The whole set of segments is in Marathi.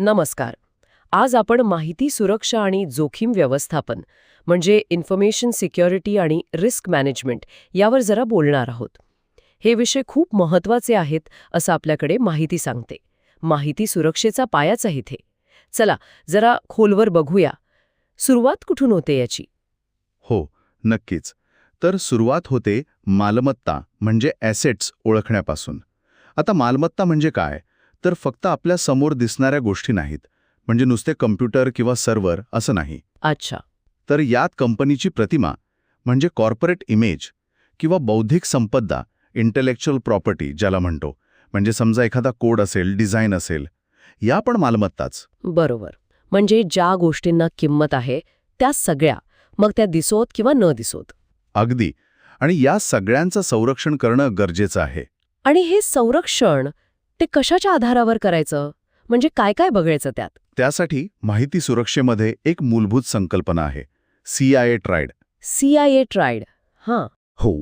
नमस्कार. आज आपण माहिती सुरक्षा आणि जोखीम व्यवस्थापन म्हणजे इन्फॉर्मेशन सिक्युरिटी आणि रिस्क मॅनेजमेंट यावर जरा बोलणार आहोत. हे विषय खूप महत्त्वाचे आहेत असं आपल्याकडे माहिती सांगते. माहिती सुरक्षेचा पायाच आहे इथे. चला जरा खोलवर बघूया. सुरुवात कुठून होते याची? हो, नक्कीच. तर सुरुवात होते मालमत्ता म्हणजे ॲसेट्स ओळखण्यापासून. आता मालमत्ता म्हणजे काय? तर फक्त आपल्या समोर दिसणाऱ्या गोष्टी नाहीत. म्हणजे नुसते कम्प्युटर किंवा सर्व्हर असं नाही. अच्छा. तर यात कंपनीची प्रतिमा म्हणजे कॉर्पोरेट इमेज किंवा बौद्धिक संपदा इंटेलेक्च्युअल प्रॉपर्टी ज्याला म्हणतो. म्हणजे समजा एखादा कोड असेल, डिझाईन असेल, या पण मालमत्ताच. बरोबर. म्हणजे ज्या गोष्टींना किंमत आहे त्या सगळ्या, मग त्या दिसोत किंवा न दिसोत. अगदी. आणि या सगळ्यांचं संरक्षण करणं गरजेचं आहे. आणि हे संरक्षण ते कशाच्या आधारावर करायचं? म्हणजे काय काय बघायचं त्यात? त्यासाठी माहिती सुरक्षेमध्ये एक मूलभूत संकल्पना आहे, CIA ट्रायड. CIA triad. हां. हो,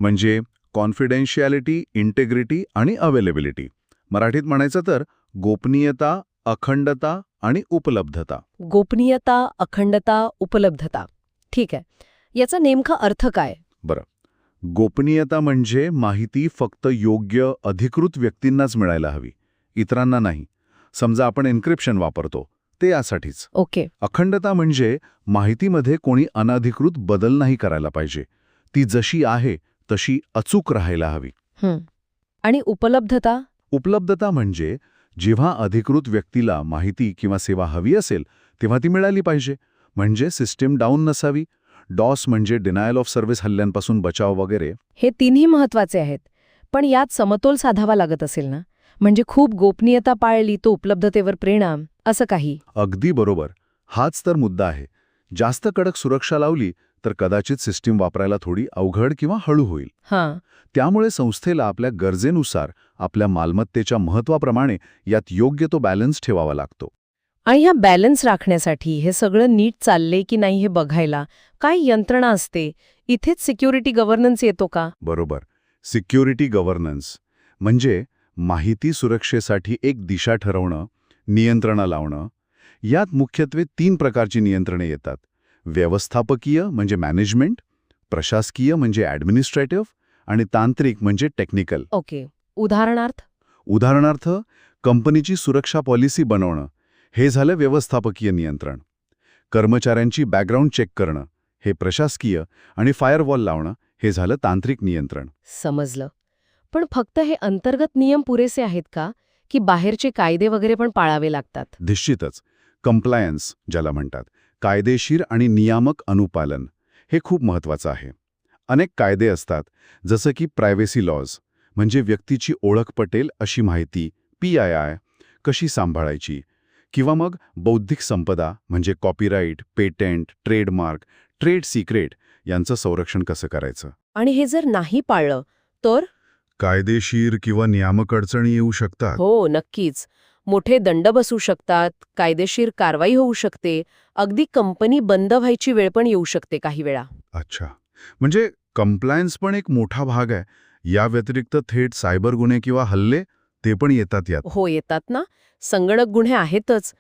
म्हणजे कॉन्फिडेन्शियलिटी, इंटेग्रिटी आणि अवेलेबिलिटी. मराठीत म्हणायचं तर गोपनीयता, अखंडता आणि उपलब्धता. गोपनीयता, अखंडता, उपलब्धता. ठीक आहे. याचा नेमका अर्थ काय? बरं, गोपनीयता म्हणजे माहिती फक्त योग्य, अधिकृत व्यक्तींनाच मिळायला हवी, इतरांना नाही. समजा आपण एन्क्रिप्शन वापरतो, ते यासाठीच. ओके. अखंडता म्हणजे माहितीमध्ये कोणी अनधिकृत बदल नाही करायला पाहिजे. ती जशी आहे तशी अचूक राहायला हवी. आणि उपलब्धता? उपलब्धता म्हणजे जेव्हा अधिकृत व्यक्तीला माहिती किंवा सेवा हवी असेल तेव्हा ती मिळाली पाहिजे. म्हणजे सिस्टीम डाऊन नसावी. डॉस म्हणजे डिनायल ऑफ सर्व्हिस हल्ल्यांपासून बचाव वगैरे. हे तिन्ही महत्वाचे आहेत. पण यात समतोल साधावा लागत असेल ना? म्हणजे खूप गोपनीयता पाळली तो उपलब्धतेवर परिणाम, असं काही? अगदी बरोबर. हाच तर मुद्दा आहे. जास्त कडक सुरक्षा लावली तर कदाचित सिस्टीम वापरायला थोडी अवघड किंवा हळू होईल. हां. त्यामुळे संस्थेला आपल्या गरजेनुसार, आपल्या मालमत्तेच्या महत्त्वाप्रमाणे यात योग्य तो बॅलन्स ठेवावा लागतो. आणि ह्या बॅलन्स राखण्यासाठी हे सगळं नीट चाललंय की नाही हे बघायला काय यंत्रणा असते? इथेच सिक्युरिटी गव्हर्नन्स येतो का? बरोबर. सिक्युरिटी गव्हर्नन्स म्हणजे माहिती सुरक्षेसाठी एक दिशा ठरवणं, नियंत्रणं लावणं. यात मुख्यत्वे 3 प्रकारची नियंत्रणे येतात. व्यवस्थापकीय म्हणजे मॅनेजमेंट, प्रशासकीय म्हणजे ॲडमिनिस्ट्रेटिव्ह आणि तांत्रिक म्हणजे टेक्निकल. ओके. उदाहरणार्थ? उदाहरणार्थ, कंपनीची सुरक्षा पॉलिसी बनवणं, हे झालं व्यवस्थापकीय नियंत्रण. कर्मचाऱ्यांची बॅकग्राऊंड चेक करणं, हे प्रशासकीय. आणि फायरवॉल लावणं, हे झालं तांत्रिक नियंत्रण. समजलं. पण फक्त हे अंतर्गत नियम पुरेसे आहेत का? की बाहेरचे कायदे वगैरे पण पाळावे लागतात? निश्चितच. कंप्लायन्स ज्याला म्हणतात, कायदेशीर आणि नियामक अनुपालन, हे खूप महत्त्वाचं आहे. अनेक कायदे असतात, जसं की प्रायव्हेसी लॉज म्हणजे व्यक्तीची ओळख पटेल अशी माहिती, PII कशी सांभाळायची, किंवा मग बौद्धिक संपदा म्हणजे copyright, patent, trademark, trade secret यांचं संरक्षण कसं करायचं. आणि हे जर नाही पाळलं तर? कायदेशीर किंवा नियामक अडचणी येऊ शकतात. हो, नक्कीच. मोठे दंड बसू शकतात, कायदेशीर कारवाई होऊ शकते, अगदी कंपनी बंद व्हायची वेळ पण येऊ शकते काही वेळा. अच्छा, म्हणजे कंप्लायन्स पण एक मोठा भाग आहे. या व्यतिरिक्त थेट सायबर गुन्हे किंवा हल्ले ते पण येतात यात. हो, येतात ना. संगणक गुन्हे आहेतच.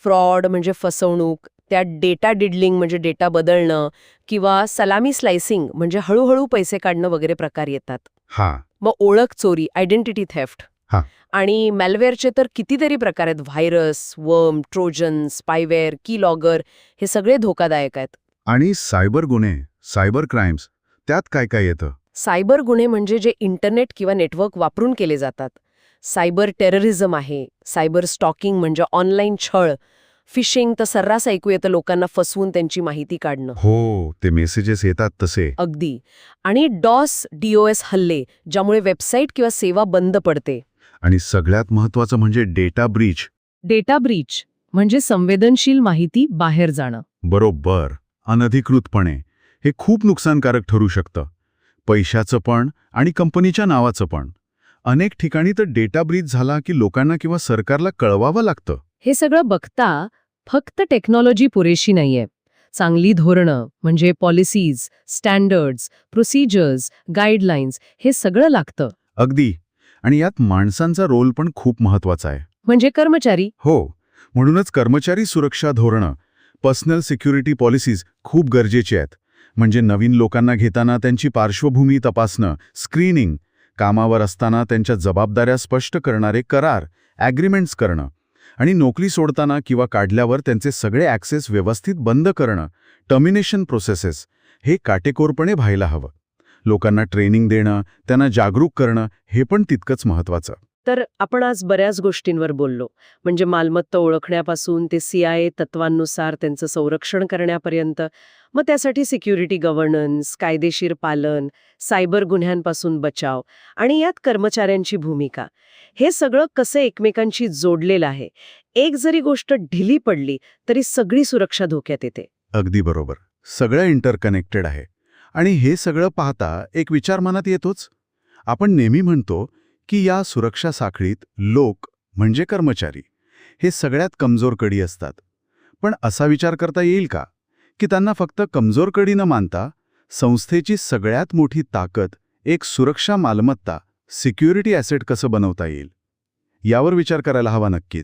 फ्रॉड म्हणजे फसवणूक, त्यात डेटा डिडलिंग म्हणजे डेटा बदलणं, किंवा सलामी स्लायसिंग म्हणजे हळूहळू पैसे काढणं वगैरे प्रकार येतात. हां. मग ओळख चोरी, आयडेंटिटी थेफ्ट. हां. आणि मॅलवेअरचे तर कितीतरी प्रकार आहेत. व्हायरस, वर्म, ट्रोजन, स्पायवेअर, की लॉगर, हे सगळे धोकादायक आहेत. आणि सायबर गुन्हे, सायबर क्राईम्स, त्यात काय काय येतं? सायबर गुन्हे म्हणजे जे इंटरनेट किंवा नेटवर्क वापरून केले जातात. सायबर टेररिझम आहे, सायबर स्टॉकिंग म्हणजे ऑनलाईन छळ, फिशिंग तर सर्रास ऐकू येतं लोकांना फसवून त्यांची माहिती काढणं. हो, ते मेसेजेस येतात तसे. अगदी. आणि DOS हल्ले, ज्यामुळे वेबसाईट किंवा सेवा बंद पडते. आणि सगळ्यात महत्त्वाचं म्हणजे डेटा ब्रीच. डेटा ब्रीच म्हणजे संवेदनशील माहिती बाहेर जाणं. बरोबर. अनधिकृतपणे हे खूप नुकसानकारक ठरू शकतं. पैशाचं पण आणि कंपनीच्या नावाचं पण. अनेक ठिकाणी तर डेटा ब्रीच झाला की लोकांना किंवा सरकारला कळवावं लागतं. हे सगळं बघता फक्त टेक्नॉलॉजी पुरेशी नाहीये. चांगली धोरणं म्हणजे पॉलिसीज, स्टँडर्ड्स, प्रोसिजर्स, गाईडलाईन्स हे सगळं लागतं. अगदी. आणि यात माणसांचा रोल पण खूप महत्त्वाचा आहे. म्हणजे कर्मचारी. हो, म्हणूनच कर्मचारी सुरक्षा धोरणं, पर्सनल सिक्युरिटी पॉलिसीज खूप गरजेची आहेत. म्हणजे नवीन लोकांना घेताना त्यांची पार्श्वभूमी तपासणं, स्क्रीनिंग, कामावर असताना त्यांच्या जबाबदाऱ्या स्पष्ट करणारे करार, ॲग्रीमेंट्स करणं आणि नोकरी सोडताना किंवा काढल्यावर त्यांचे सगळे ॲक्सेस व्यवस्थित बंद करणं, टर्मिनेशन प्रोसेसेस, हे काटेकोरपणे व्हायला हवं. लोकांना ट्रेनिंग देणं, त्यांना जागरूक करणं हे पण तितकंच महत्त्वाचं. तर आपण आज बऱ्याच गोष्टींवर बोललो, म्हणजे मालमत्ता ओळखण्यापासून ते CIA तत्वांनुसार त्यांचं संरक्षण करण्यापर्यंत, मग त्यासाठी सिक्युरिटी गव्हर्नन्स, कायदेशीर पालन, सायबर गुन्ह्यांपासून बचाव आणि यात कर्मचाऱ्यांची भूमिका, हे सगळं कसं एकमेकांशी जोडलेलं आहे. एक जरी गोष्ट ढिली पडली तरी सगळी सुरक्षा धोक्यात येते. अगदी बरोबर. सगळं इंटरकनेक्टेड आहे. आणि हे सगळं पाहता एक विचार मनात येतोच. आपण नेहमी म्हणतो की या सुरक्षा साखळीत लोक म्हणजे कर्मचारी हे सगळ्यात कमजोर कडी असतात. पण असा विचार करता येईल का की त्यांना फक्त कमजोर कडी न मानता संस्थेची सगळ्यात मोठी ताकद, एक सुरक्षा मालमत्ता, सिक्युरिटी ॲसेट कसं बनवता येईल? यावर विचार करायला हवा नक्कीच.